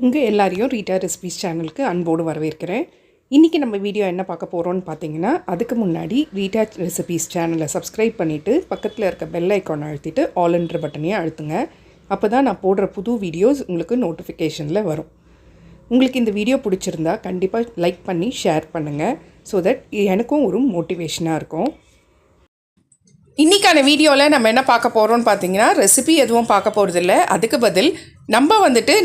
உங்கள் எல்லாரையும் Rita recipes சேனலுக்கு அன்போடு வரவேற்கிறேன். இன்றைக்கி நம்ம வீடியோ என்ன பார்க்க போகிறோன்னு பார்த்தீங்கன்னா, அதுக்கு முன்னாடி ரீட்டா ரெசிபீஸ் சேனலை சப்ஸ்கிரைப் பண்ணிவிட்டு பக்கத்தில் இருக்க பெல் ஐக்கான் அழுத்திட்டு ஆல்ன்ற பட்டனையும் அழுத்துங்க. அப்போ தான் நான் போடுற புது வீடியோஸ் உங்களுக்கு நோட்டிஃபிகேஷனில் வரும். உங்களுக்கு இந்த வீடியோ பிடிச்சிருந்தா கண்டிப்பாக லைக் பண்ணி ஷேர் பண்ணுங்கள். ஸோ தட் எனக்கும் ஒரு மோட்டிவேஷனாக இருக்கும். இன்றைக்கான வீடியோவில் நம்ம என்ன பார்க்க போகிறோம்னு பார்த்தீங்கன்னா, ரெசிபி எதுவும் பார்க்க போகிறதில்ல. அதுக்கு பதில் நம்ம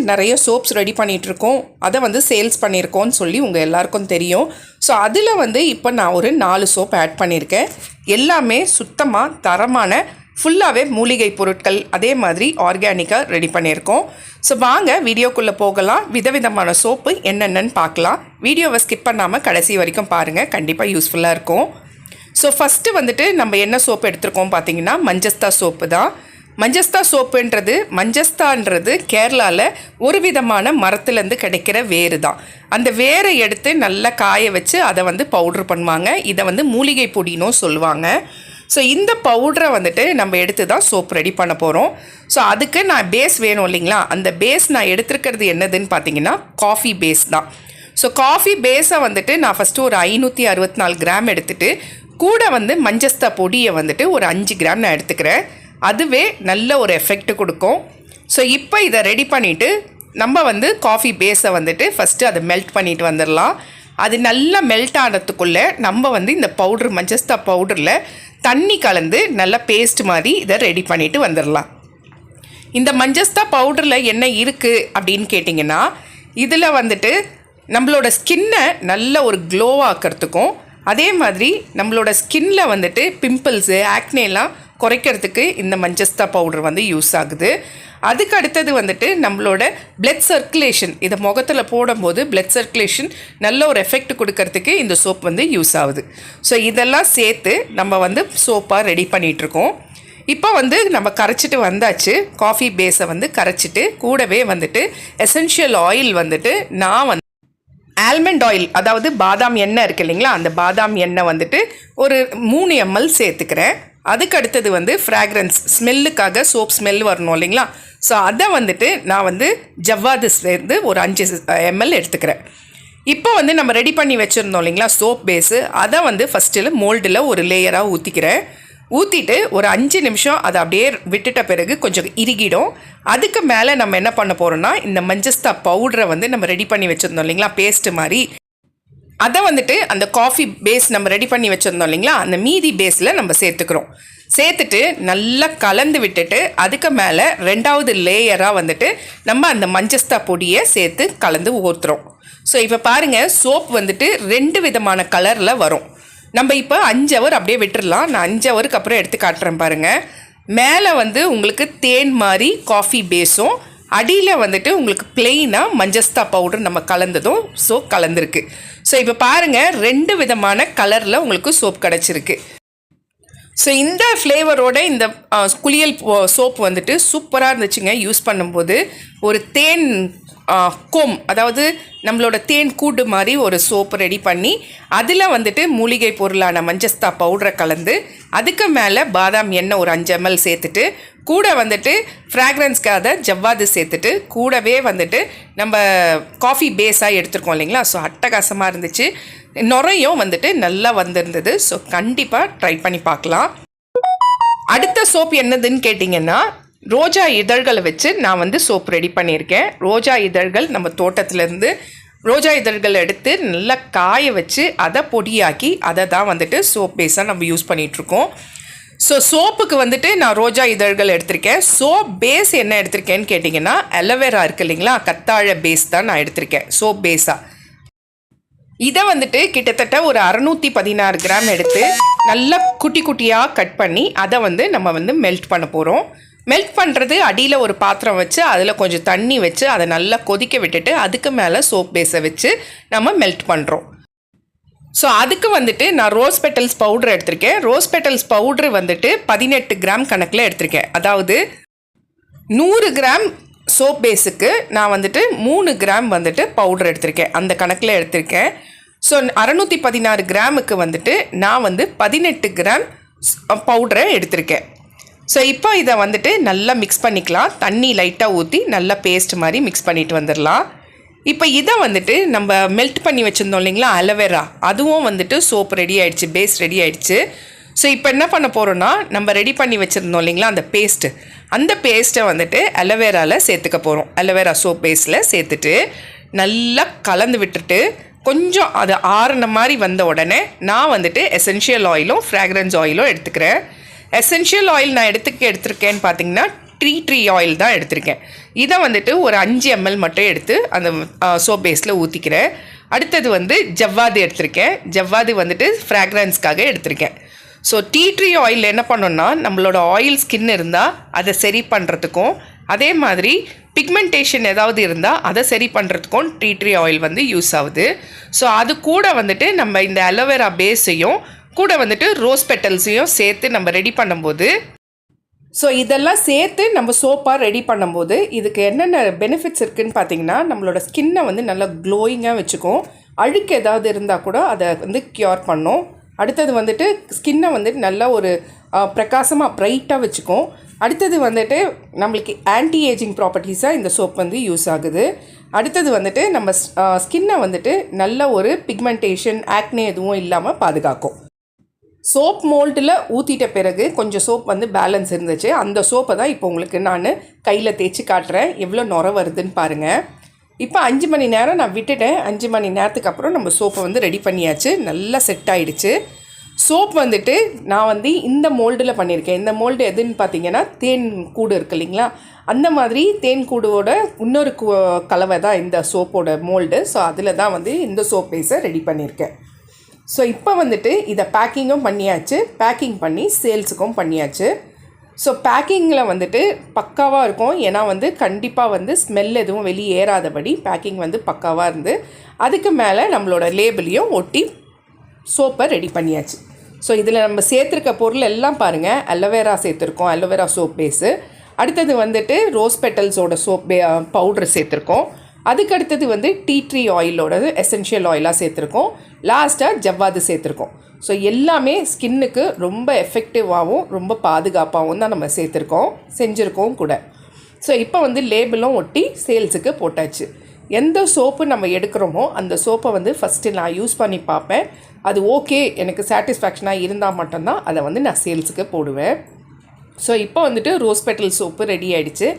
நிறைய சோப்ஸ் ரெடி பண்ணிகிட்ருக்கோம், அதை சேல்ஸ் பண்ணியிருக்கோம்னு சொல்லி உங்கள் எல்லாருக்கும் தெரியும். ஸோ அதில் இப்போ நான் ஒரு 4 சோப் ஆட் பண்ணியிருக்கேன். எல்லாமே சுத்தமாக தரமான ஃபுல்லாகவே மூலிகை பொருட்கள், அதே மாதிரி ஆர்கானிக்காக ரெடி பண்ணியிருக்கோம். ஸோ வாங்க வீடியோக்குள்ளே போகலாம். விதவிதமான சோப்பு என்னென்னு பார்க்கலாம். வீடியோவை ஸ்கிப் பண்ணாமல் கடைசி வரைக்கும் பாருங்கள், கண்டிப்பாக யூஸ்ஃபுல்லாக இருக்கும். ஸோ ஃபஸ்ட்டு நம்ம என்ன சோப்பு எடுத்துருக்கோம் பார்த்தீங்கன்னா, மஞ்சஸ்தா சோப்பு தான். மஞ்சஸ்தா சோப்புன்றது, மஞ்சஸ்தான்றது கேரளாவில் ஒரு விதமான மரத்துலேருந்து கிடைக்கிற வேறு தான். அந்த வேரை எடுத்து நல்லா காய வச்சு அதை பவுட்ரு பண்ணுவாங்க. இதை மூலிகை பொடினும் சொல்லுவாங்க. ஸோ இந்த பவுட்ரை நம்ம எடுத்து தான் சோப் ரெடி பண்ண போகிறோம். ஸோ அதுக்கு நான் பேஸ் வேணும் இல்லைங்களா, அந்த பேஸ் நான் எடுத்துருக்கிறது என்னதுன்னு பார்த்தீங்கன்னா காஃபி பேஸ் தான். ஸோ காஃபி பேஸை நான் ஃபஸ்ட்டு ஒரு 564 கிராம் எடுத்துகிட்டு கூட மஞ்சஸ்தா பொடியை ஒரு 5 கிராம் நான் எடுத்துக்கிறேன். அதுவே நல்ல ஒரு எஃபெக்ட் கொடுக்கும். ஸோ இப்போ இதை ரெடி பண்ணிவிட்டு நம்ம காஃபி பேஸை ஃபஸ்ட்டு அதை மெல்ட் பண்ணிட்டு வந்துடலாம். அது நல்லா மெல்ட் ஆனதுக்குள்ளே நம்ம இந்த பவுட்ரு, மஞ்சஸ்தா பவுடரில் தண்ணி கலந்து நல்லா பேஸ்ட் மாதிரி இதை ரெடி பண்ணிவிட்டு வந்துடலாம். இந்த மஞ்சஸ்தா பவுடரில் என்ன இருக்குது அப்படின்னு கேட்டிங்கன்னா, இதில் நம்மளோட ஸ்கின்னை நல்ல ஒரு க்ளோ ஆக்கிறதுக்கும், அதே மாதிரி நம்மளோட ஸ்கின்னில் பிம்பிள்ஸு, ஆக்னேலாம் குறைக்கிறதுக்கு இந்த மஞ்சஸ்தா பவுடர் யூஸ் ஆகுது. அதுக்கு அடுத்தது நம்மளோட பிளட் சர்க்குலேஷன், இதை முகத்தில் போடும்போது பிளட் சர்க்குலேஷன் நல்ல ஒரு எஃபெக்ட் கொடுக்கறதுக்கு இந்த சோப் யூஸ் ஆகுது. ஸோ இதெல்லாம் சேர்த்து நம்ம சோப்பாக ரெடி பண்ணிகிட்ருக்கோம். இப்போ நம்ம கரைச்சிட்டு வந்தாச்சு. காஃபி பேஸை கரைச்சிட்டு கூடவே எசென்ஷியல் ஆயில் நான் ஆல்மண்ட் ஆயில், அதாவது பாதாம் எண்ணெய் இருக்குது இல்லைங்களா, அந்த பாதாம் எண்ணெய் ஒரு 3 ml சேர்த்துக்கிறேன். அதுக்கு அடுத்தது ஃப்ராக்ரன்ஸ், ஸ்மெல்லுக்காக சோப் ஸ்மெல் வரணும் இல்லைங்களா, ஸோ அதை நான் ஜவ்வாது சேர்ந்து ஒரு 5 ml எடுத்துக்கிறேன். இப்போ நம்ம ரெடி பண்ணி வச்சுருந்தோம் இல்லைங்களா சோப் பேஸு, அதை ஃபஸ்ட்டில் மோல்டில் ஒரு லேயராக ஊற்றிக்கிறேன். ஊற்றிட்டு ஒரு 5 நிமிஷம் அதை அப்படியே விட்டுட்ட பிறகு கொஞ்சம் இறுகிடும். அதுக்கு மேலே நம்ம என்ன பண்ண போகிறோம்னா, இந்த மஞ்சஸ்தா பவுடரை நம்ம ரெடி பண்ணி வச்சுருந்தோம் இல்லைங்களா பேஸ்ட்டு மாதிரி, அதை அந்த காஃபி பேஸ் நம்ம ரெடி பண்ணி வச்சுருந்தோம் இல்லைங்களா, அந்த மீதி பேஸில் நம்ம சேர்த்துக்கிறோம். சேர்த்துட்டு நல்லா கலந்து விட்டுட்டு அதுக்கு மேலே 2வது லேயராக நம்ம அந்த மஞ்சஸ்தா பொடியை சேர்த்து கலந்து ஊற்றுறோம். ஸோ இப்போ பாருங்கள், சோப் 2 விதமான கலரில் வரும். நம்ம இப்போ 5 ஹவர் அப்படியே விட்டுடலாம். நான் 5 ஹவருக்கு அப்புறம் எடுத்து காட்டுறேன் பாருங்கள். மேலே உங்களுக்கு தேன் மாதிரி காஃபி பேஸும், அடியில் உங்களுக்கு பிளெயினாக மஞ்சஸ்தா பவுடர் நம்ம கலந்ததும் ஸோ கலந்துருக்கு. ஸோ இப்போ பாருங்கள், 2 விதமான கலரில் உங்களுக்கு சோப் கிடச்சிருக்கு. ஸோ இந்த ஃப்ளேவரோட இந்த குளியல் சோப் சூப்பராக இருந்துச்சுங்க. யூஸ் பண்ணும்போது ஒரு தேன் கோம், அதாவது நம்மளோட தேன் கூடு மாதிரி ஒரு சோப்பு ரெடி பண்ணி அதில் மூலிகை பொருளான மஞ்சஸ்தா பவுடரை கலந்து அதுக்கு மேலே பாதாம் எண்ணெய் ஒரு 5 ml சேர்த்துட்டு கூட ஃப்ராக்ரன்ஸ்க்காக ஜவ்வாது சேர்த்துட்டு கூடவே நம்ம காஃபி பேஸாக எடுத்துருக்கோம் இல்லைங்களா, ஸோ அட்டகாசமாக இருந்துச்சு. நுரையும் நல்லா வந்திருந்தது. ஸோ கண்டிப்பாக ட்ரை பண்ணி பார்க்கலாம். அடுத்த சோப் என்னதுன்னு கேட்டிங்கன்னா, ரோஜா இதழ்களை வச்சு நான் சோப் ரெடி பண்ணியிருக்கேன். ரோஜா இதழ்கள் நம்ம தோட்டத்துலேருந்து ரோஜா இதழ்கள் எடுத்து நல்லா காய வச்சு அதை பொடியாக்கி அதை தான் சோப் பேஸாக நம்ம யூஸ் பண்ணிகிட்ருக்கோம். ஸோ சோப்புக்கு நான் ரோஜா இதழ்கள் எடுத்திருக்கேன். சோப் பேஸ் என்ன எடுத்திருக்கேன்னு கேட்டிங்கன்னா, அலோவேரா இருக்குது இல்லைங்களா, கத்தாழை பேஸ் தான் நான் எடுத்திருக்கேன் சோப் பேஸாக. இதை கிட்டத்தட்ட ஒரு 616 கிராம் எடுத்து நல்லா குட்டி குட்டியாக கட் பண்ணி அதை நம்ம மெல்ட் பண்ண போகிறோம். மெல்ட் பண்ணுறது, அடியில் ஒரு பாத்திரம் வச்சு அதில் கொஞ்சம் தண்ணி வச்சு அதை நல்லா கொதிக்க விட்டுட்டு அதுக்கு மேலே சோப் பேஸை வச்சு நம்ம மெல்ட் பண்ணுறோம். ஸோ அதுக்கு நான் ரோஸ் பெட்டல்ஸ் பவுட்ரு எடுத்திருக்கேன். ரோஸ் பெட்டல்ஸ் பவுட்ரு 18 கிராம் கணக்கில் எடுத்திருக்கேன். அதாவது 100 கிராம் சோப் பேஸுக்கு நான் 3 கிராம் பவுட்ரு எடுத்திருக்கேன், அந்த கணக்கில் எடுத்திருக்கேன். ஸோ 616 கிராமுக்கு நான் 18 கிராம் பவுடரை எடுத்திருக்கேன். ஸோ இப்போ இதை நல்லா மிக்ஸ் பண்ணிக்கலாம். தண்ணி லைட்டாக ஊற்றி நல்லா பேஸ்ட் மாதிரி மிக்ஸ் பண்ணிட்டு வந்துடலாம். இப்போ இதை வந்துட்டு நம்ம மெல்ட் பண்ணி வச்சுருந்தோம் இல்லைங்களா அலோவேரா, அதுவும் வந்துட்டு சோப் ரெடி ஆகிடுச்சு, பேஸ் ரெடி ஆகிடுச்சு. ஸோ இப்போ என்ன பண்ண போகிறோன்னா, நம்ம ரெடி பண்ணி வச்சுருந்தோம் இல்லைங்களா அந்த பேஸ்ட்டு, அந்த பேஸ்ட்டை வந்துட்டு அலோவேராவில் சேர்த்துக்க போகிறோம். அலோவேரா சோப் பேஸில் சேர்த்துட்டு நல்லா கலந்து விட்டுட்டு கொஞ்சம் அது ஆறுன மாதிரி வந்த உடனே நான் வந்துட்டு எசென்ஷியல் ஆயிலும் ஃப்ராக்ரன்ஸ் ஆயிலும் எடுத்துக்கிறேன். எசென்ஷியல் ஆயில் நான் எடுத்திருக்கேன்னு பார்த்தீங்கன்னா ட்ரீ ஆயில் தான் எடுத்திருக்கேன். இதை வந்துட்டு ஒரு 5 ml மட்டும் எடுத்து அந்த சோப் பேஸில் ஊற்றிக்கிறேன். அடுத்தது வந்து ஜவ்வாது எடுத்திருக்கேன். ஜவ்வாது வந்துட்டு ஃப்ராக்ரன்ஸ்க்காக எடுத்திருக்கேன். ஸோ ட்ரீ ஆயில் என்ன பண்ணோன்னா, நம்மளோட ஆயில் ஸ்கின் இருந்தால் அதை சரி பண்ணுறதுக்கும், அதே மாதிரி பிக்மெண்டேஷன் ஏதாவது இருந்தால் அதை சரி பண்ணுறதுக்கும் ட்ரீ ஆயில் வந்து யூஸ் ஆகுது. ஸோ அது கூட வந்துட்டு நம்ம இந்த அலோவேரா பேஸையும் கூட வந்துட்டு ரோஸ் பெட்டல்ஸையும் சேர்த்து நம்ம ரெடி பண்ணும்போது, ஸோ இதெல்லாம் சேர்த்து நம்ம சோப்பாக ரெடி பண்ணும்போது இதுக்கு என்னென்ன பெனிஃபிட்ஸ் இருக்குதுன்னு பார்த்தீங்கன்னா, நம்மளோட ஸ்கின்னை வந்து நல்லா க்ளோயிங்காக வச்சுக்கும். அழுக்கு ஏதாவது இருந்தால் கூட அதை வந்து க்யூர் பண்ணும். அடுத்தது வந்துட்டு ஸ்கின்னை வந்துட்டு நல்லா ஒரு பிரகாசமாக ப்ரைட்டாக வச்சுக்கும். அடுத்தது வந்துட்டு நம்மளுக்கு ஆன்டி ஏஜிங் ப்ராப்பர்ட்டிஸாக இந்த சோப் வந்து யூஸ் ஆகுது. அடுத்தது வந்துட்டு நம்ம ஸ்கின்னை வந்துட்டு நல்ல ஒரு பிக்மெண்டேஷன், ஆக்னே எதுவும் இல்லாமல் பாதுகாக்கும். சோப் மோல்டில் ஊற்றிட்ட பிறகு கொஞ்சம் சோப் வந்து பேலன்ஸ் இருந்துச்சு. அந்த சோப்பை தான் இப்போ உங்களுக்கு நான் கையில் தேய்ச்சி காட்டுறேன். எவ்வளோ நுர வருதுன்னு பாருங்கள். இப்போ 5 மணி நேரம் நான் விட்டுட்டேன். 5 மணி நேரத்துக்கு அப்புறம் நம்ம சோப்பை வந்து ரெடி பண்ணியாச்சு. நல்லா செட் ஆகிடுச்சு. சோப் வந்துட்டு நான் வந்து இந்த மோல்டில் பண்ணியிருக்கேன். இந்த மோல்டு எதுன்னு பார்த்தீங்கன்னா தேன் கூடு இருக்குது இல்லைங்களா, அந்த மாதிரி தேன் கூடோட இன்னொரு கலவை தான் இந்த சோப்போட மோல்டு. ஸோ அதில் தான் வந்து இந்த சோப் பேஸை ரெடி பண்ணியிருக்கேன். ஸோ இப்போ வந்துட்டு இதை பேக்கிங்கும் பண்ணியாச்சு, பேக்கிங் பண்ணி சேல்ஸுக்கும் பண்ணியாச்சு. ஸோ பேக்கிங்கில் வந்துட்டு பக்காவாக இருக்கும். ஏன்னா வந்து கண்டிப்பாக வந்து ஸ்மெல் எதுவும் வெளியே ஏறாதபடி பேக்கிங் வந்து பக்காவாக இருந்து, அதுக்கு மேலே நம்மளோட லேபிளையும் ஒட்டி சோப்பை ரெடி பண்ணியாச்சு. ஸோ இதில் நம்ம சேர்த்துருக்க பொருள் எல்லாம் பாருங்கள். அலோவேரா சேர்த்துருக்கோம், அலோவேரா சோப் பேஸு. அடுத்தது வந்துட்டு ரோஸ் பெட்டல்ஸோட சோப் பவுட்ரு சேர்த்துருக்கோம். அதுக்கடுத்தது வந்து ட்ரீ ஆயிலோட எசென்ஷியல் ஆயிலாக சேர்த்துருக்கோம். லாஸ்ட்டாக ஜவ்வாது சேர்த்துருக்கோம். ஸோ எல்லாமே ஸ்கின்னுக்கு ரொம்ப எஃபெக்டிவாகவும் ரொம்ப பாதுகாப்பாகவும் தான் நம்ம செஞ்சுருக்கோம் கூட. ஸோ இப்போ வந்து லேபிளும் ஒட்டி சேல்ஸுக்கு போட்டாச்சு. எந்த சோப்பு நம்ம எடுக்கிறோமோ அந்த சோப்பை வந்து ஃபஸ்ட்டு நான் யூஸ் பண்ணி பார்ப்பேன். அது ஓகே எனக்கு சாட்டிஸ்ஃபேக்ஷனாக இருந்தால் மட்டும்தான் அதை வந்து நான் சேல்ஸுக்கு போடுவேன். ஸோ இப்போ வந்துட்டு ரோஸ் பெட்டல் சோப்பு ரெடி ஆகிடுச்சு.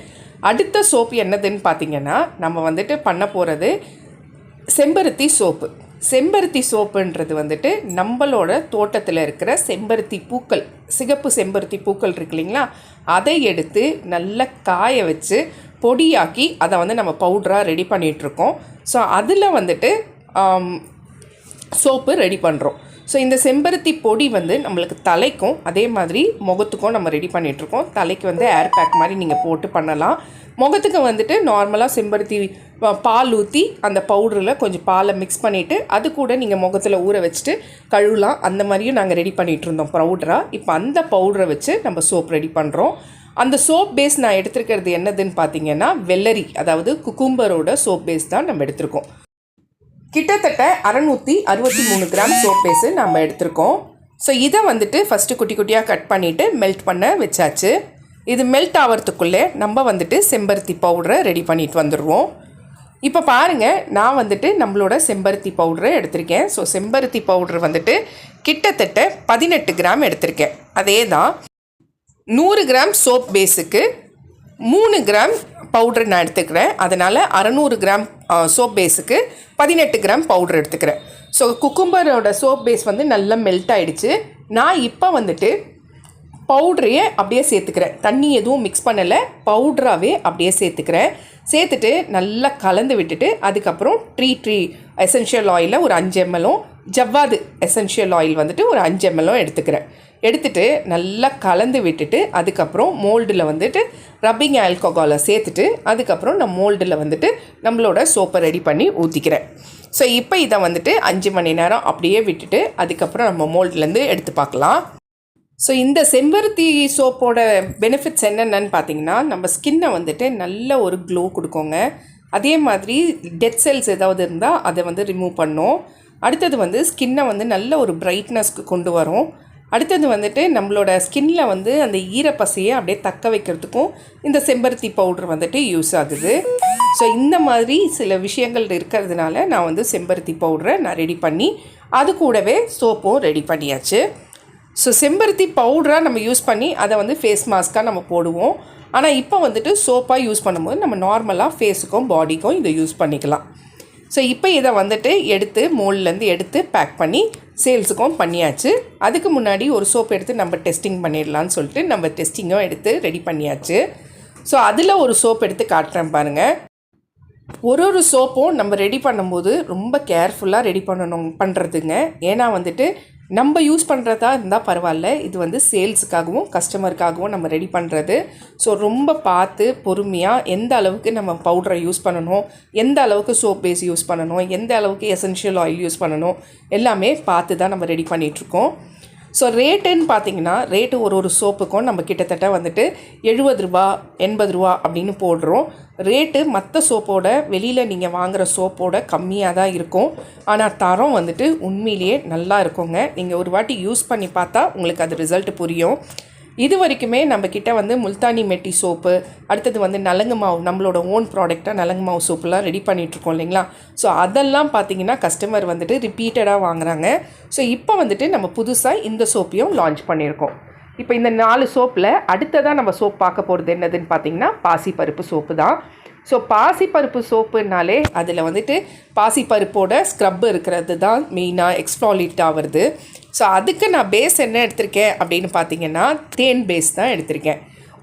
அடுத்த சோப்பு என்னதுன்னு பார்த்திங்கன்னா, நம்ம வந்துட்டு பண்ண போகிறது செம்பருத்தி சோப்பு. செம்பருத்தி சோப்புன்றது வந்துட்டு நம்மளோட தோட்டத்தில் இருக்கிற செம்பருத்தி பூக்கள், சிகப்பு செம்பருத்தி பூக்கள் இருக்கு இல்லைங்களா, அதை எடுத்து நல்லா காய வச்சு பொடியாக்கி அதை வந்து நம்ம பவுடராக ரெடி பண்ணிகிட்ருக்கோம். ஸோ அதில் வந்துட்டு சோப்பு ரெடி பண்ணுறோம். ஸோ இந்த செம்பருத்தி பொடி வந்து நம்மளுக்கு தலைக்கும் அதே மாதிரி முகத்துக்கும் நம்ம ரெடி பண்ணிகிட்ருக்கோம். தலைக்கு வந்து ஏர் பேக் மாதிரி நீங்கள் போட்டு பண்ணலாம். முகத்துக்கு வந்துட்டு நார்மலாக செம்பருத்தி பால் ஊற்றி அந்த பவுடரில் கொஞ்சம் பாலை மிக்ஸ் பண்ணிவிட்டு அது கூட நீங்கள் முகத்தில் ஊற வச்சுட்டு கழுவலாம். அந்த மாதிரியும் நாங்கள் ரெடி பண்ணிகிட்டு இருந்தோம் பவுடராக. இப்போ அந்த பவுடரை வச்சு நம்ம சோப் ரெடி பண்ணுறோம். அந்த சோப் பேஸ் நான் எடுத்துருக்கிறது என்னதுன்னு பார்த்தீங்கன்னா வெள்ளரி, அதாவது குக்கும்பரோட சோப் பேஸ் தான் நம்ம எடுத்திருக்கோம். கிட்டத்தட்ட 663 கிராம் சோப் பேஸு நம்ம எடுத்திருக்கோம். ஸோ இதை வந்துட்டு ஃபஸ்ட்டு குட்டி குட்டியாக கட் பண்ணிவிட்டு மெல்ட் பண்ண வச்சாச்சு. இது மெல்ட் ஆகிறதுக்குள்ளே நம்ம வந்துட்டு செம்பருத்தி பவுடரை ரெடி பண்ணிட்டு வந்துடுவோம். இப்போ பாருங்கள், நான் வந்துட்டு நம்மளோட செம்பருத்தி பவுடரை எடுத்திருக்கேன். ஸோ செம்பருத்தி பவுடர் வந்துட்டு கிட்டத்தட்ட 18 கிராம் எடுத்திருக்கேன். அதே தான் 100 கிராம் சோப் பேஸுக்கு 3 கிராம் பவுடர் நான் எடுத்துக்கிறேன். அதனால் 600 கிராம் சோப் பேஸுக்கு 18 கிராம் பவுடர் எடுத்துக்கிறேன். ஸோ குக்கும்பரோட சோப் பேஸ் வந்து நல்லா மெல்ட் ஆகிடுச்சு. நான் இப்போ வந்துட்டு பவுடரையே அப்படியே சேர்த்துக்கிறேன். தண்ணி எதுவும் மிக்ஸ் பண்ணலை, பவுடராகவே அப்படியே சேர்த்துக்கிறேன். சேர்த்துட்டு நல்லா கலந்து விட்டுட்டு அதுக்கப்புறம் ட்ரீ எசென்ஷியல் ஆயிலில் ஒரு 5 ml, ஜவ்வாது எசென்ஷியல் ஆயில் வந்துட்டு ஒரு 5 ml எடுத்துக்கிறேன். எடுத்துகிட்டு நல்லா கலந்து விட்டுட்டு அதுக்கப்புறம் மோல்டில் வந்துட்டு ரப்பிங் ஆல்கஹாலை சேர்த்துட்டு அதுக்கப்புறம் நான் மோல்டில் வந்துட்டு நம்மளோட சோப்பை ரெடி பண்ணி ஊற்றிக்கிறேன். ஸோ இப்போ இதை வந்துட்டு 5 மணி நேரம் அப்படியே விட்டுட்டு அதுக்கப்புறம் நம்ம மோல்ட்லேருந்து எடுத்து பார்க்கலாம். ஸோ இந்த செம்பருத்தி சோப்போட பெனிஃபிட்ஸ் என்னென்னு பார்த்தீங்கன்னா, நம்ம ஸ்கின்னை வந்துட்டு நல்ல ஒரு க்ளோ கொடுக்குங்க. அதே மாதிரி டெட் செல்ஸ் ஏதாவது இருந்தால் அதை வந்து ரிமூவ் பண்ணும். அடுத்தது வந்து ஸ்கின்னை வந்து நல்ல ஒரு பிரைட்னஸ்க்கு கொண்டு வரும். அடுத்தது வந்துட்டு நம்மளோட ஸ்கின்ல வந்து அந்த ஈரப்பசையை அப்படியே தக்க வைக்கிறதுக்கும் இந்த செம்பருத்தி பவுட்ரு வந்துட்டு யூஸ் ஆகுது. ஸோ இந்த மாதிரி சில விஷயங்கள் இருக்கிறதுனால நான் வந்து செம்பருத்தி பவுடரை நான் ரெடி பண்ணி அது கூடவே சோப்பும் ரெடி பண்ணியாச்சு. ஸோ செம்பருத்தி பவுடராக நம்ம யூஸ் பண்ணி அதை வந்து ஃபேஸ் மாஸ்க்காக நம்ம போடுவோம். ஆனால் இப்போ வந்துட்டு சோப்பாக யூஸ் பண்ணும்போது நம்ம நார்மலாக ஃபேஸுக்கும் பாடிக்கும் இதை யூஸ் பண்ணிக்கலாம். ஸோ இப்போ இதை வந்துட்டு எடுத்து மோல்ட்லேருந்து எடுத்து பேக் பண்ணி சேல்ஸுக்கும் பண்ணியாச்சு. அதுக்கு முன்னாடி ஒரு சோப் எடுத்து நம்ம டெஸ்டிங் பண்ணிடலான்னு சொல்லிட்டு நம்ம டெஸ்டிங்கும் எடுத்து ரெடி பண்ணியாச்சு. ஸோ அதில் ஒரு சோப் எடுத்து காட்டுறேன் பாருங்கள். ஒரு சோப்பும் நம்ம ரெடி பண்ணும்போது ரொம்ப கேர்ஃபுல்லாக ரெடி பண்ணுறதுங்க. ஏன்னா வந்துட்டு நம்ம யூஸ் பண்ணுறதா இருந்தால் பரவாயில்ல, இது வந்து சேல்ஸுக்காகவும் கஸ்டமருக்காகவும் நம்ம ரெடி பண்ணுறது. ஸோ ரொம்ப பார்த்து பொறுமையாக எந்த அளவுக்கு நம்ம பவுடரை யூஸ் பண்ணணும், எந்த அளவுக்கு சோப் பேஸ் யூஸ் பண்ணணும், எந்த அளவுக்கு எசென்ஷியல் ஆயில் யூஸ் பண்ணணும், எல்லாமே பார்த்து தான் நம்ம ரெடி பண்ணிகிட்ருக்கோம். ஸோ ரேட்டுன்னு பார்த்தீங்கன்னா ரேட்டு ஒரு சோப்புக்கும் நம்ம கிட்டத்தட்ட வந்துட்டு 70 ரூபா 80 ரூபா அப்படின்னு போடுறோம். ரேட்டு மற்ற சோப்போட வெளியில் நீங்கள் வாங்குகிற சோப்போட கம்மியாக தான் இருக்கும். ஆனால் தரம் வந்துட்டு உண்மையிலேயே நல்லா இருக்குங்க. நீங்கள் ஒரு வாட்டி யூஸ் பண்ணி பார்த்தா உங்களுக்கு அது ரிசல்ட் புரியும். இது வரைக்குமே நம்மக்கிட்ட வந்து முல்தானி மெட்டி சோப்பு, அடுத்தது வந்து நலங்கு மாவு, நம்மளோட ஓன் ப்ராடக்டாக நலங்கு மாவு சோப்புலாம் ரெடி பண்ணிகிட்ருக்கோம் இல்லைங்களா. ஸோ அதெல்லாம் பார்த்திங்கன்னா கஸ்டமர் வந்துட்டு ரிப்பீட்டடாக வாங்குகிறாங்க. ஸோ இப்போ வந்துட்டு நம்ம புதுசாக இந்த சோப்பையும் லான்ச் பண்ணியிருக்கோம். இப்போ இந்த 4 சோப்பில் அடுத்ததாக நம்ம சோப் பார்க்க போகிறது என்னதுன்னு பார்த்திங்கன்னா பாசிப்பருப்பு சோப்பு தான். ஸோ பாசிப்பருப்பு சோப்புனாலே அதில் வந்துட்டு பாசிப்பருப்போட ஸ்க்ரப் இருக்கிறது தான் மெயினாக எக்ஸ்ஃபாலியேட்டாக வருது. ஸோ அதுக்கு நான் பேஸ் என்ன எடுத்திருக்கேன் அப்படின்னு பார்த்தீங்கன்னா தேன் பேஸ் தான் எடுத்திருக்கேன்.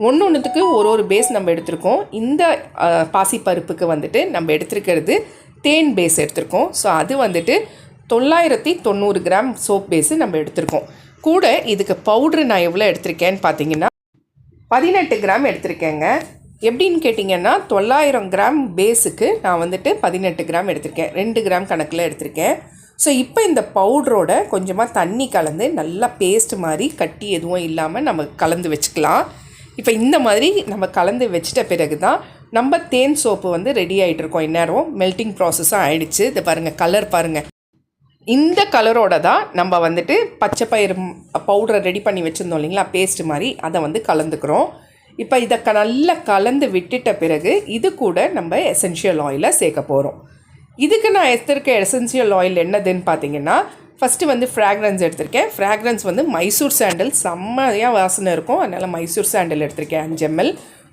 ஒன்றுத்துக்கு ஒரு பேஸ் நம்ம எடுத்திருக்கோம். இந்த பாசிப்பருப்புக்கு வந்துட்டு நம்ம எடுத்திருக்கிறது தேன் பேஸ் எடுத்திருக்கோம். ஸோ அது வந்துட்டு 990 கிராம் சோப் பேஸு நம்ம எடுத்திருக்கோம். கூட இதுக்கு பவுட்ரு நான் எவ்வளோ எடுத்திருக்கேன்னு பார்த்தீங்கன்னா 18 கிராம் எடுத்திருக்கேங்க. எப்படின்னு கேட்டிங்கன்னா 900 கிராம் பேஸுக்கு நான் வந்துட்டு 18 கிராம் எடுத்திருக்கேன். 2 கிராம் கணக்கில் எடுத்திருக்கேன். ஸோ இப்போ இந்த பவுட்ரோட கொஞ்சமாக தண்ணி கலந்து நல்லா பேஸ்ட் மாதிரி கட்டி எதுவும் இல்லாமல் நம்ம கலந்து வச்சுக்கலாம். இப்போ இந்த மாதிரி நம்ம கலந்து வச்சிட்ட பிறகு தான் நம்ம தேன் சோப்பு வந்து ரெடி ஆகிட்டு இருக்கோம். இந்நேரம் மெல்ட்டிங் ப்ராசஸாக ஆகிடுச்சு. இது பாருங்கள், கலர் பாருங்கள். இந்த கலரோட தான் நம்ம வந்துட்டு பச்சை பயிறு பவுடரை ரெடி பண்ணி வச்சுருந்தோம் இல்லைங்களா, பேஸ்ட் மாதிரி, அதை வந்து கலந்துக்கிறோம். இப்போ இதை நல்லா கலந்து விட்டுட்ட பிறகு இது கூட நம்ம எசென்ஷியல் ஆயிலை சேர்க்க போகிறோம். இதுக்கு நான் எடுத்திருக்க எசென்ஷியல் ஆயில் என்னதுன்னு பார்த்தீங்கன்னா ஃபஸ்ட்டு வந்து ஃப்ராக்ரன்ஸ் எடுத்திருக்கேன். ஃப்ராக்ரன்ஸ் வந்து மைசூர் சாண்டல், செம்மையாக வாசனை இருக்கும். அதனால் மைசூர் சாண்டல் எடுத்திருக்கேன் 5 ml.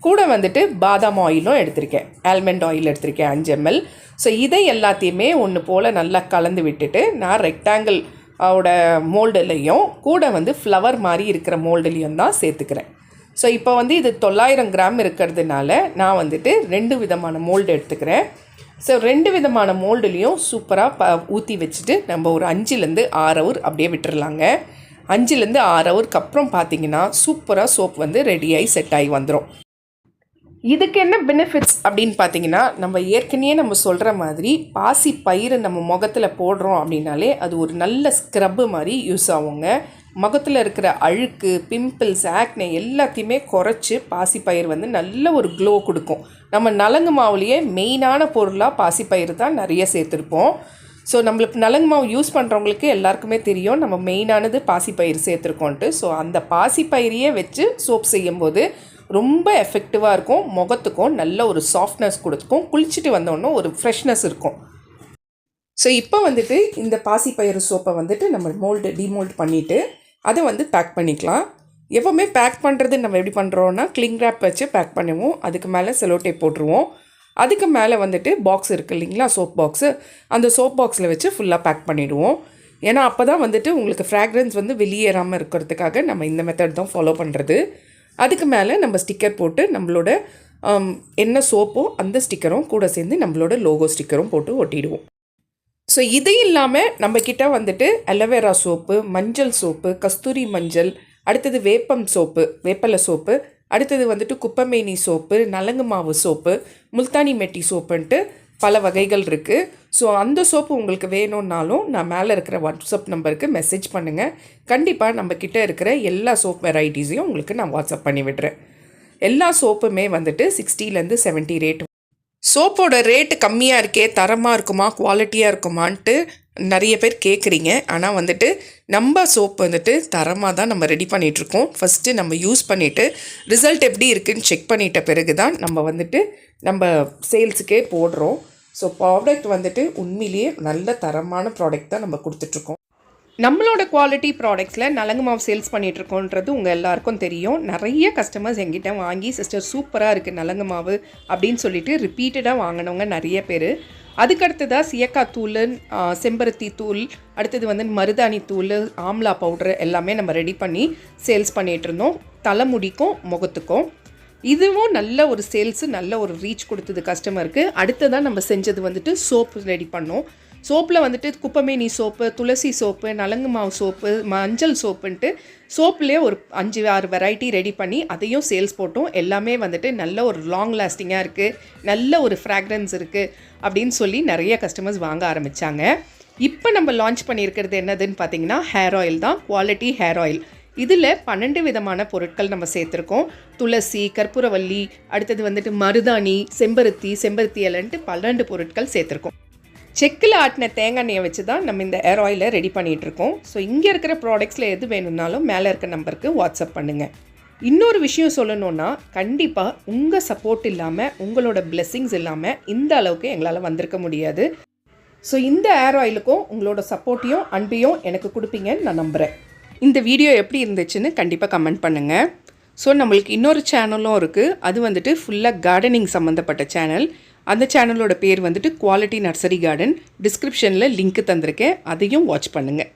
கூட வந்துட்டு பாதாம் ஆயிலும் எடுத்திருக்கேன், ஆல்மண்ட் ஆயில் எடுத்திருக்கேன் 5 ml. ஸோ இதை எல்லாத்தையுமே ஒன்று போல் நல்லா கலந்து விட்டுட்டு நான் ரெக்டாங்கிள் ஓட மோல்டுலேயும் கூட வந்து ஃப்ளவர் மாதிரி இருக்கிற மோல்டுலேயும் தான் சேர்த்துக்கிறேன். ஸோ இப்போ வந்து இது 900 கிராம் இருக்கிறதுனால நான் வந்துட்டு 2 விதமான மோல்டு எடுத்துக்கிறேன். ஸோ 2 விதமான மோல்டுலேயும் சூப்பராக ஊற்றி வச்சுட்டு நம்ம ஒரு 5 to 6 ஹவர் அப்படியே விட்டுறலாங்க. 5 to 6 ஹவருக்கு அப்புறம் பார்த்திங்கன்னா சூப்பராக சோப் வந்து ரெடியாகி செட் ஆகி வந்துடும். இதுக்கு என்ன பெனிஃபிட்ஸ் அப்படின்னு பார்த்தீங்கன்னா நம்ம ஏற்கனவே நம்ம சொல்கிற மாதிரி பாசி பயிறு நம்ம முகத்தில் போடுறோம் அப்படின்னாலே அது ஒரு நல்ல ஸ்க்ரப்பு மாதிரி யூஸ் ஆகுங்க. முகத்தில் இருக்கிற அழுக்கு, பிம்பிள்ஸ், ஆக்னே எல்லாத்தையுமே குறைச்சி பாசிப்பயிறு வந்து நல்ல ஒரு க்ளோ கொடுக்கும். நம்ம நலங்கு மாவுலேயே மெயினான பொருளாக பாசிப்பயிறு தான் நிறைய சேர்த்துருப்போம். ஸோ நம்மளுக்கு நலங்கு மாவு யூஸ் பண்ணுறவங்களுக்கு எல்லாருக்குமே தெரியும் நம்ம மெயினானது பாசிப்பயிறு சேர்த்துருக்கோன்ட்டு. ஸோ அந்த பாசிப்பயிரையே வச்சு சோப் செய்யும்போது ரொம்ப எஃபெக்டிவாக இருக்கும். முகத்துக்கும் நல்ல ஒரு சாஃப்ட்னஸ் கொடுக்கும். குளிச்சுட்டு வந்தோடனே ஒரு ஃப்ரெஷ்னஸ் இருக்கும். ஸோ இப்போ வந்துட்டு இந்த பாசிப்பயிறு சோப்பை வந்துட்டு நம்ம டிமோல்ட் பண்ணிவிட்டு அதை வந்து பேக் பண்ணிக்கலாம். எப்போவுமே பேக் பண்ணுறது நம்ம எப்படி பண்ணுறோன்னா கிளிங் ரேப் வச்சு பேக் பண்ணுவோம். அதுக்கு மேலே செலோ டேப் போட்டுருவோம். அதுக்கு மேலே வந்துட்டு பாக்ஸ் இருக்குது இல்லைங்களா, சோப் பாக்ஸு, அந்த சோப் பாக்ஸில் வச்சு ஃபுல்லாக பேக் பண்ணிவிடுவோம். ஏன்னா அப்போ தான் வந்துட்டு உங்களுக்கு ஃப்ராக்ரன்ஸ் வந்து வெளியேறாமல் இருக்கிறதுக்காக நம்ம இந்த மெத்தட் தான் ஃபாலோ பண்ணுறது. அதுக்கு மேலே நம்ம ஸ்டிக்கர் போட்டு நம்மளோட என்ன சோப்போ அந்த ஸ்டிக்கரும் கூட சேர்ந்து நம்மளோட லோகோ ஸ்டிக்கரும் போட்டு ஒட்டிடுவோம். ஸோ இது இல்லாமல் நம்மக்கிட்ட வந்துட்டு அலோவேரா சோப்பு, மஞ்சள் சோப்பு, கஸ்தூரி மஞ்சள், அடுத்தது வேப்பம் சோப்பு, வேப்பலை சோப்பு, அடுத்தது வந்துட்டு குப்பமேனி சோப்பு, நலங்கு மாவு சோப்பு, முல்தானி மெட்டி சோப்புன்ட்டு பல வகைகள் இருக்குது. ஸோ அந்த சோப்பு உங்களுக்கு வேணும்னாலும் நான் மேலே இருக்கிற வாட்ஸ்அப் நம்பருக்கு மெசேஜ் பண்ணுங்கள். கண்டிப்பாக நம்மக்கிட்ட இருக்கிற எல்லா சோப் வெரைட்டிஸையும் உங்களுக்கு நான் வாட்ஸ்அப் பண்ணி விடுறேன். எல்லா சோப்புமே வந்துட்டு 60 to 70 ரேட். சோப்போட ரேட்டு கம்மியாக இருக்கே, தரமாக இருக்குமா, குவாலிட்டியாக இருக்குமான்ட்டு நிறைய பேர் கேட்குறீங்க. ஆனால் வந்துட்டு நம்ம சோப் வந்துட்டு தரமாக தான் நம்ம ரெடி பண்ணிகிட்ருக்கோம். ஃபஸ்ட்டு நம்ம யூஸ் பண்ணிவிட்டு ரிசல்ட் எப்படி இருக்குதுன்னு செக் பண்ணிட்ட பிறகு தான் நம்ம வந்துட்டு நம்ம சேல்ஸுக்கே போடுறோம். ஸோ ப்ராடக்ட் வந்துட்டு உண்மையிலேயே நல்ல தரமான ப்ராடக்ட் தான் நம்ம கொடுத்துட்ருக்கோம். நம்மளோட குவாலிட்டி ப்ராடக்ட்ஸில் நலங்கு மாவு சேல்ஸ் பண்ணிகிட்ருக்கோன்றது உங்கள் எல்லாருக்கும் தெரியும். நிறைய கஸ்டமர்ஸ் எங்கிட்ட வாங்கி சிஸ்டர் சூப்பராக இருக்குது நலங்கு மாவு அப்படின்னு சொல்லிட்டு ரிப்பீட்டடாக வாங்கினவங்க நிறைய பேர். அதுக்கடுத்ததாக சியக்காய் தூள், செம்பருத்தி தூள், அடுத்தது வந்து மருதாணி தூள், ஆம்லா பவுட்ரு எல்லாமே நம்ம ரெடி பண்ணி சேல்ஸ் பண்ணிகிட்ருந்தோம். தலைமுடிக்கும் முகத்துக்கும் இதுவும் நல்ல ஒரு சேல்ஸு, நல்ல ஒரு ரீச் கொடுத்தது கஸ்டமருக்கு. அடுத்ததாக நம்ம செஞ்சது வந்துட்டு சோப்பு ரெடி பண்ணோம். சோப்பில் வந்துட்டு குப்பமேனி சோப்பு, துளசி சோப்பு, நலங்கு மாவு சோப்பு, மஞ்சள் சோப்புன்ட்டு சோப்புலேயே ஒரு 5-6 வெரைட்டி ரெடி பண்ணி அதையும் சேல்ஸ் போட்டோம். எல்லாமே வந்துட்டு நல்ல ஒரு லாங் லாஸ்டிங்காக இருக்குது, நல்ல ஒரு ஃப்ராக்ரன்ஸ் இருக்குது அப்படின்னு சொல்லி நிறைய கஸ்டமர்ஸ் வாங்க ஆரம்பித்தாங்க. இப்போ நம்ம லான்ச் பண்ணியிருக்கிறது என்னதுன்னு பார்த்தீங்கன்னா ஹேர் ஆயில் தான், குவாலிட்டி ஹேர் ஆயில். இதில் 12 விதமான பொருட்கள் நம்ம சேர்த்துருக்கோம். துளசி, கற்பூரவல்லி, அடுத்தது வந்துட்டு மருதாணி, செம்பருத்தி இலைன்ட்டு 12 பொருட்கள் சேர்த்துருக்கோம். செக்கில் ஆட்டின தேங்காய் எண்ணெயை வச்சு தான் நம்ம இந்த ஹேர் ஆயிலை ரெடி பண்ணிகிட்ருக்கோம். ஸோ இங்கே இருக்கிற ப்ராடக்ட்ஸில் எது வேணும்னாலும் மேலே இருக்க நம்பருக்கு வாட்ஸ்அப் பண்ணுங்கள். இன்னொரு விஷயம் சொல்லணுன்னா, கண்டிப்பாக உங்கள் சப்போர்ட் இல்லாமல், உங்களோட பிளெஸ்ஸிங்ஸ் இல்லாமல் இந்த அளவுக்கு எங்களால் வந்திருக்க முடியாது. ஸோ இந்த ஹேர் ஆயிலுக்கும் உங்களோட சப்போர்ட்டையும் அன்பையும் எனக்கு கொடுப்பீங்கன்னு நான் நம்புகிறேன். இந்த வீடியோ எப்படி இருந்துச்சுன்னு கண்டிப்பாக கமெண்ட் பண்ணுங்கள். ஸோ நம்மளுக்கு இன்னொரு சேனலும் இருக்குது. அது வந்துட்டு ஃபுல்லாக கார்டனிங் சம்மந்தப்பட்ட சேனல். அந்த சேனலோட பேர் வந்துட்டு குவாலிட்டி நர்சரி கார்டன். டிஸ்கிரிப்ஷனில் லிங்க் தந்திருக்கேன், அதையும் வாட்ச் பண்ணுங்கள்.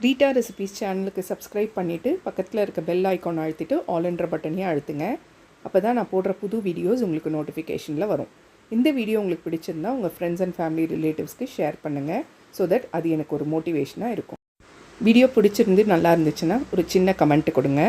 ரீட்டா ரெசிபீஸ் சேனலுக்கு சப்ஸ்கிரைப் பண்ணிவிட்டு பக்கத்தில் இருக்க பெல் ஐக்கான் அழுத்திட்டு ஆல்ன்ற பட்டனையும் அழுத்துங்க. அப்போ தான் நான் போடுற புது வீடியோஸ் உங்களுக்கு நோட்டிஃபிகேஷனில் வரும். இந்த வீடியோ உங்களுக்கு பிடிச்சிருந்தா உங்கள் ஃப்ரெண்ட்ஸ் அண்ட் ஃபேமிலி ரிலேட்டிவ்ஸ்க்கு ஷேர் பண்ணுங்கள். ஸோ தட் அது எனக்கு ஒரு மோட்டிவேஷனாக இருக்கும். வீடியோ பிடிச்சிருந்து நல்லா இருந்துச்சுன்னா ஒரு சின்ன கமெண்ட் கொடுங்க.